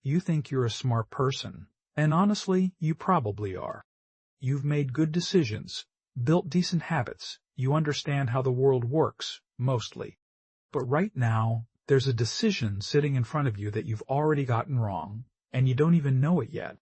You think you're a smart person, and honestly, you probably are. You've made good decisions, built decent habits, you understand how the world works, mostly. But right now, there's a decision sitting in front of you that you've already gotten wrong, and you don't even know it yet.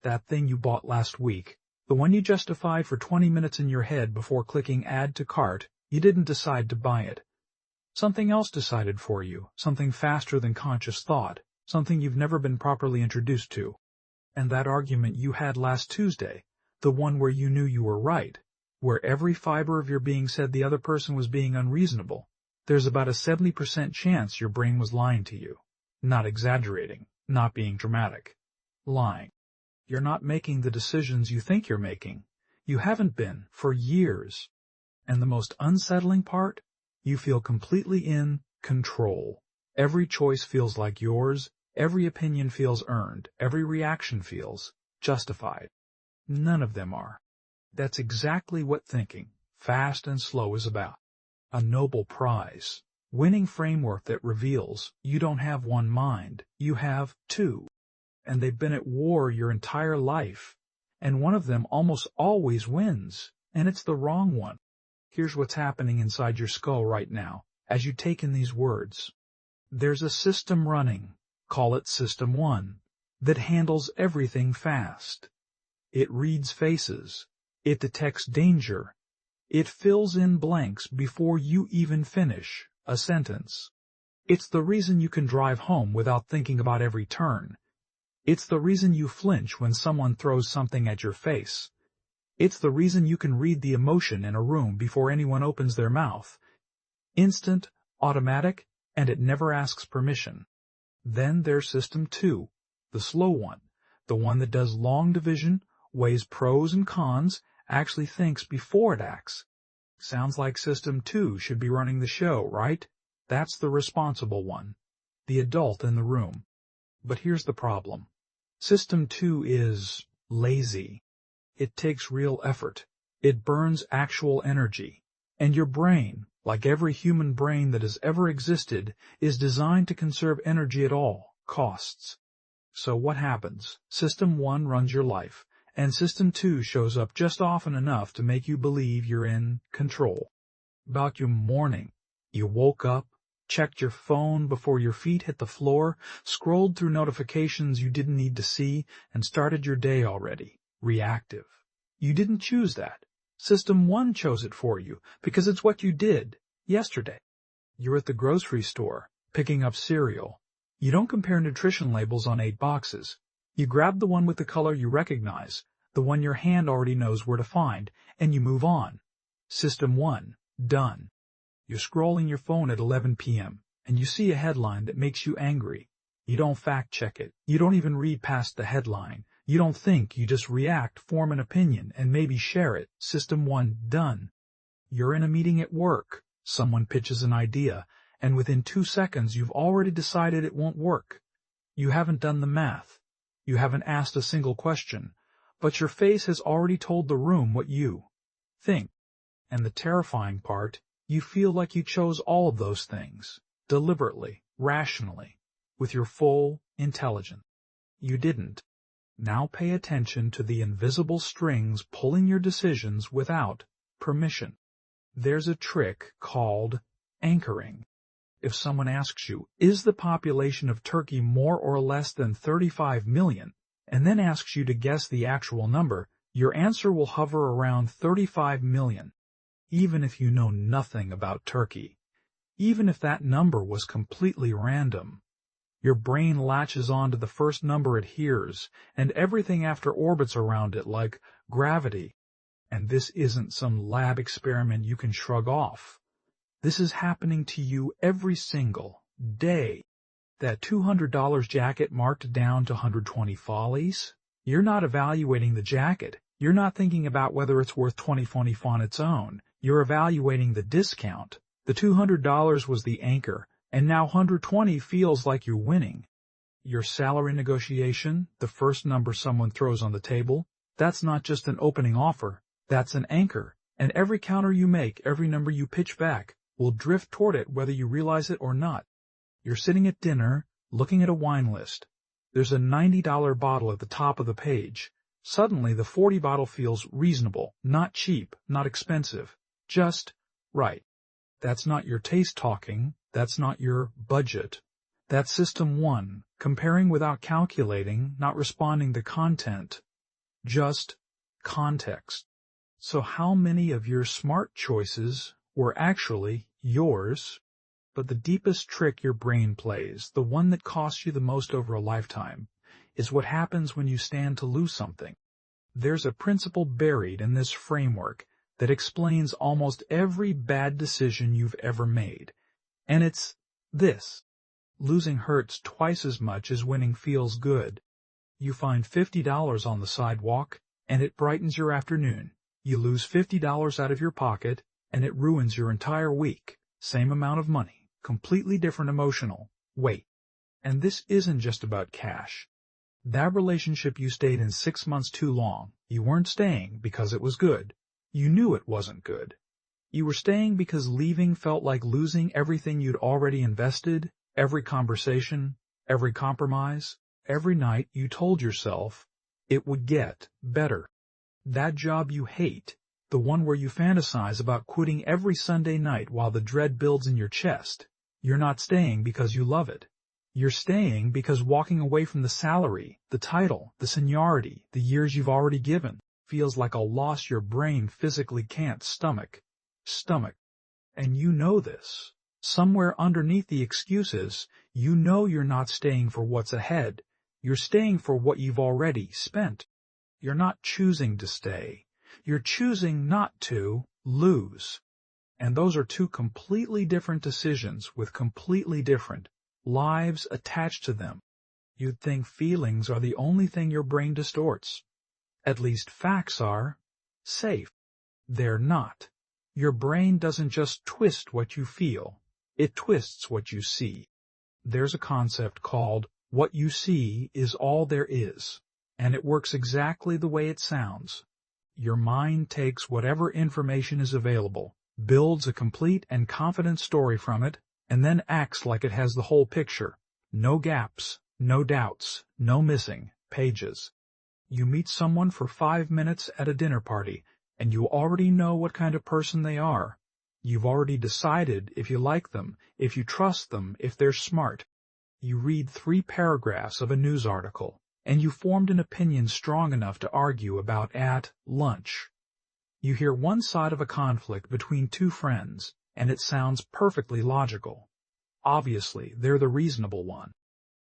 That thing you bought last week, the one you justified for 20 minutes in your head before clicking Add to Cart, you didn't decide to buy it. Something else decided for you, something faster than conscious thought, something you've never been properly introduced to. And that argument you had last Tuesday, the one where you knew you were right, where every fiber of your being said the other person was being unreasonable, there's about a 70% chance your brain was lying to you. Not exaggerating, not being dramatic. Lying. You're not making the decisions you think you're making. You haven't been for years. And the most unsettling part? You feel completely in control. Every choice feels like yours, every opinion feels earned, every reaction feels justified. None of them are. That's exactly what thinking, fast and slow, is about. A Nobel Prize, winning framework that reveals you don't have one mind, you have two. And they've been at war your entire life, and one of them almost always wins, and it's the wrong one. Here's what's happening inside your skull right now, as you take in these words. There's a system running, call it System 1, that handles everything fast. It reads faces. It detects danger. It fills in blanks before you even finish a sentence. It's the reason you can drive home without thinking about every turn. It's the reason you flinch when someone throws something at your face. It's the reason you can read the emotion in a room before anyone opens their mouth. Instant, automatic, and it never asks permission. Then there's System 2, the slow one, the one that does long division, weighs pros and cons, actually thinks before it acts. Sounds like System 2 should be running the show, right? That's the responsible one, the adult in the room. But here's the problem. System 2 is lazy. It takes real effort. It burns actual energy. And your brain, like every human brain that has ever existed, is designed to conserve energy at all costs. So what happens? System 1 runs your life, and System 2 shows up just often enough to make you believe you're in control. About your morning, you woke up, checked your phone before your feet hit the floor, scrolled through notifications you didn't need to see, and started your day already. Reactive. You didn't choose that. System 1 chose it for you, because it's what you did yesterday. You're at the grocery store, picking up cereal. You don't compare nutrition labels on 8 boxes. You grab the one with the color you recognize, the one your hand already knows where to find, and you move on. System 1, done. You're scrolling your phone at 11 p.m., and you see a headline that makes you angry. You don't fact-check it. You don't even read past the headline. You don't think, you just react, form an opinion, and maybe share it. System 1, done. You're in a meeting at work. Someone pitches an idea, and within 2 seconds you've already decided it won't work. You haven't done the math. You haven't asked a single question, but your face has already told the room what you think. And the terrifying part, you feel like you chose all of those things, deliberately, rationally, with your full intelligence. You didn't. Now pay attention to the invisible strings pulling your decisions without permission. There's a trick called anchoring. If someone asks you, is the population of Turkey more or less than 35 million, and then asks you to guess the actual number, your answer will hover around 35 million. Even if you know nothing about Turkey, even if that number was completely random. Your brain latches on to the first number it hears, and everything after orbits around it like gravity. And this isn't some lab experiment you can shrug off. This is happening to you every single day. That $200 jacket marked down to 120 follies? You're not evaluating the jacket. You're not thinking about whether it's worth 20 on its own. You're evaluating the discount. The $200 was the anchor, and now 120 feels like you're winning. Your salary negotiation, the first number someone throws on the table, that's not just an opening offer, that's an anchor, and every counter you make, every number you pitch back, will drift toward it whether you realize it or not. You're sitting at dinner, looking at a wine list. There's a $90 bottle at the top of the page. Suddenly the 40 bottle feels reasonable, not cheap, not expensive, just right. That's not your taste talking, that's not your budget. That's system 1, comparing without calculating, not responding to content, just context. So how many of your smart choices were actually yours? But the deepest trick your brain plays, the one that costs you the most over a lifetime, is what happens when you stand to lose something. There's a principle buried in this framework that explains almost every bad decision you've ever made. And it's this. Losing hurts twice as much as winning feels good. You find $50 on the sidewalk, and it brightens your afternoon. You lose $50 out of your pocket, and it ruins your entire week. Same amount of money. Completely different emotional weight. And this isn't just about cash. That relationship you stayed in 6 months too long, you weren't staying because it was good. You knew it wasn't good. You were staying because leaving felt like losing everything you'd already invested, every conversation, every compromise, every night you told yourself it would get better. That job you hate, the one where you fantasize about quitting every Sunday night while the dread builds in your chest, you're not staying because you love it. You're staying because walking away from the salary, the title, the seniority, the years you've already given, feels like a loss your brain physically can't stomach. And you know this. Somewhere underneath the excuses, you know you're not staying for what's ahead. You're staying for what you've already spent. You're not choosing to stay. You're choosing not to lose. And those are two completely different decisions with completely different lives attached to them. You'd think feelings are the only thing your brain distorts. At least facts are safe. They're not. Your brain doesn't just twist what you feel. It twists what you see. There's a concept called what you see is all there is, and it works exactly the way it sounds. Your mind takes whatever information is available, builds a complete and confident story from it, and then acts like it has the whole picture. No gaps, no doubts, no missing pages. You meet someone for 5 minutes at a dinner party, and you already know what kind of person they are. You've already decided if you like them, if you trust them, if they're smart. You read 3 paragraphs of a news article, and you formed an opinion strong enough to argue about at lunch. You hear one side of a conflict between 2 friends, and it sounds perfectly logical. Obviously, they're the reasonable one.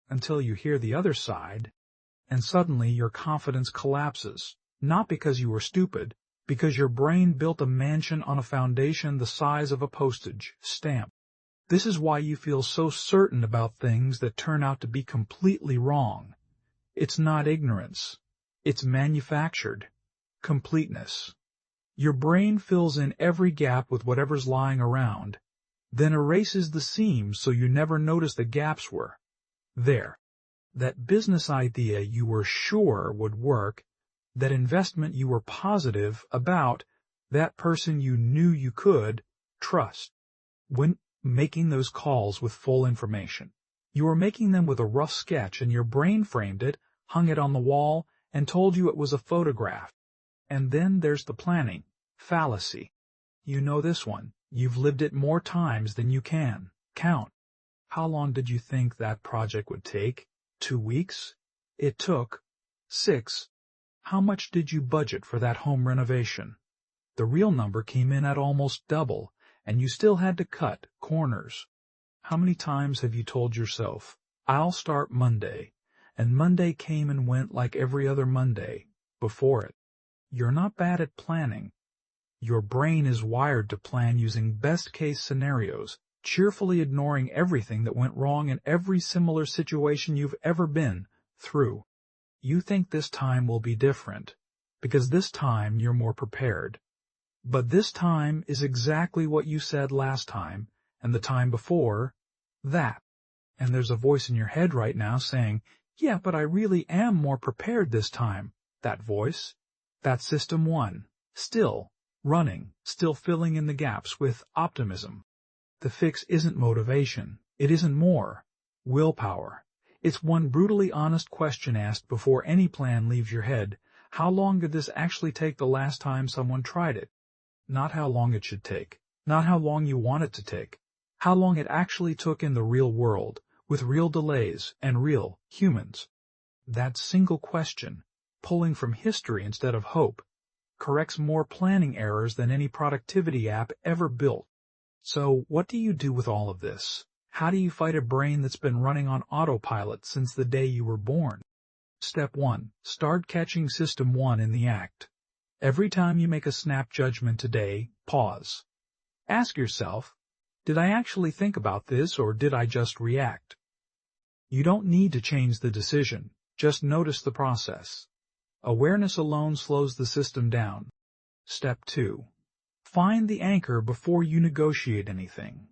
Until you hear the other side, and suddenly your confidence collapses, not because you were stupid, because your brain built a mansion on a foundation the size of a postage stamp. This is why you feel so certain about things that turn out to be completely wrong. It's not ignorance. It's manufactured completeness. Your brain fills in every gap with whatever's lying around, then erases the seams so you never notice the gaps were there. That business idea you were sure would work, that investment you were positive about, that person you knew you could trust. When making those calls with full information, you were making them with a rough sketch, and your brain framed it, hung it on the wall, and told you it was a photograph. And then there's the planning fallacy. You know this one. You've lived it more times than you can count. How long did you think that project would take? 2 weeks? It took 6. How much did you budget for that home renovation? The real number came in at almost double, and you still had to cut corners. How many times have you told yourself, I'll start Monday, and Monday came and went like every other Monday before it? You're not bad at planning. Your brain is wired to plan using best-case scenarios, cheerfully ignoring everything that went wrong in every similar situation you've ever been through. You think this time will be different, because this time you're more prepared. But this time is exactly what you said last time, and the time before, that. And there's a voice in your head right now saying, yeah, but I really am more prepared this time. That voice, that's system 1, still running, still filling in the gaps with optimism. The fix isn't motivation. It isn't more willpower. It's one brutally honest question asked before any plan leaves your head. How long did this actually take the last time someone tried it? Not how long it should take. Not how long you want it to take. How long it actually took in the real world, with real delays and real humans. That single question, pulling from history instead of hope, corrects more planning errors than any productivity app ever built. So, what do you do with all of this? How do you fight a brain that's been running on autopilot since the day you were born? Step 1. Start catching System 1 in the act. Every time you make a snap judgment today, pause. Ask yourself, did I actually think about this or did I just react? You don't need to change the decision, just notice the process. Awareness alone slows the system down. Step 2. Find the anchor before you negotiate anything.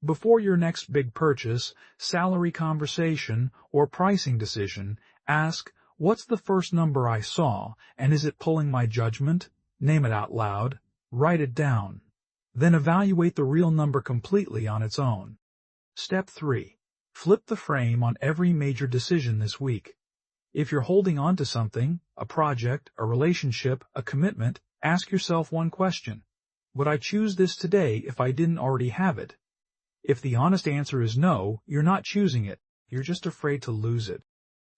Before your next big purchase, salary conversation, or pricing decision, ask, what's the first number I saw, and is it pulling my judgment? Name it out loud. Write it down. Then evaluate the real number completely on its own. Step 3. Flip the frame on every major decision this week. If you're holding on to something, a project, a relationship, a commitment, ask yourself one question. Would I choose this today if I didn't already have it? If the honest answer is no, you're not choosing it. You're just afraid to lose it.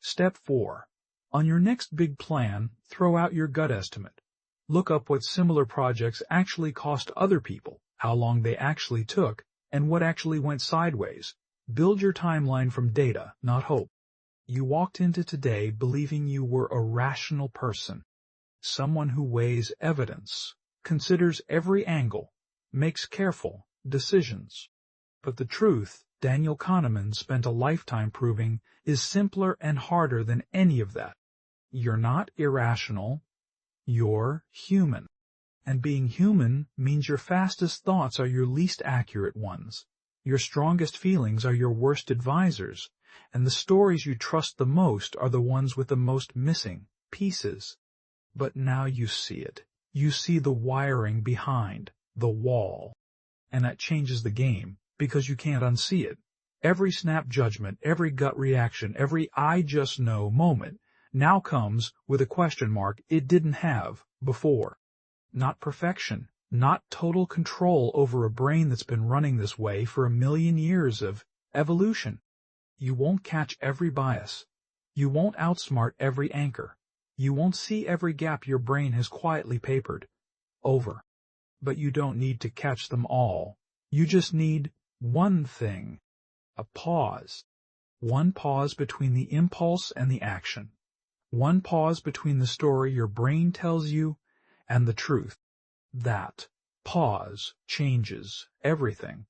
Step 4. On your next big plan, throw out your gut estimate. Look up what similar projects actually cost other people, how long they actually took, and what actually went sideways. Build your timeline from data, not hope. You walked into today believing you were a rational person, someone who weighs evidence, considers every angle, makes careful decisions. But the truth, Daniel Kahneman spent a lifetime proving, is simpler and harder than any of that. You're not irrational, you're human. And being human means your fastest thoughts are your least accurate ones. Your strongest feelings are your worst advisors, and the stories you trust the most are the ones with the most missing pieces. But now you see it. You see the wiring behind the wall. And that changes the game, because you can't unsee it. Every snap judgment, every gut reaction, every I just know moment now comes with a question mark it didn't have before. Not perfection, not total control over a brain that's been running this way for 1,000,000 years of evolution. You won't catch every bias. You won't outsmart every anchor. You won't see every gap your brain has quietly papered over. But you don't need to catch them all. You just need one thing. A pause. One pause between the impulse and the action. One pause between the story your brain tells you and the truth. That pause changes everything.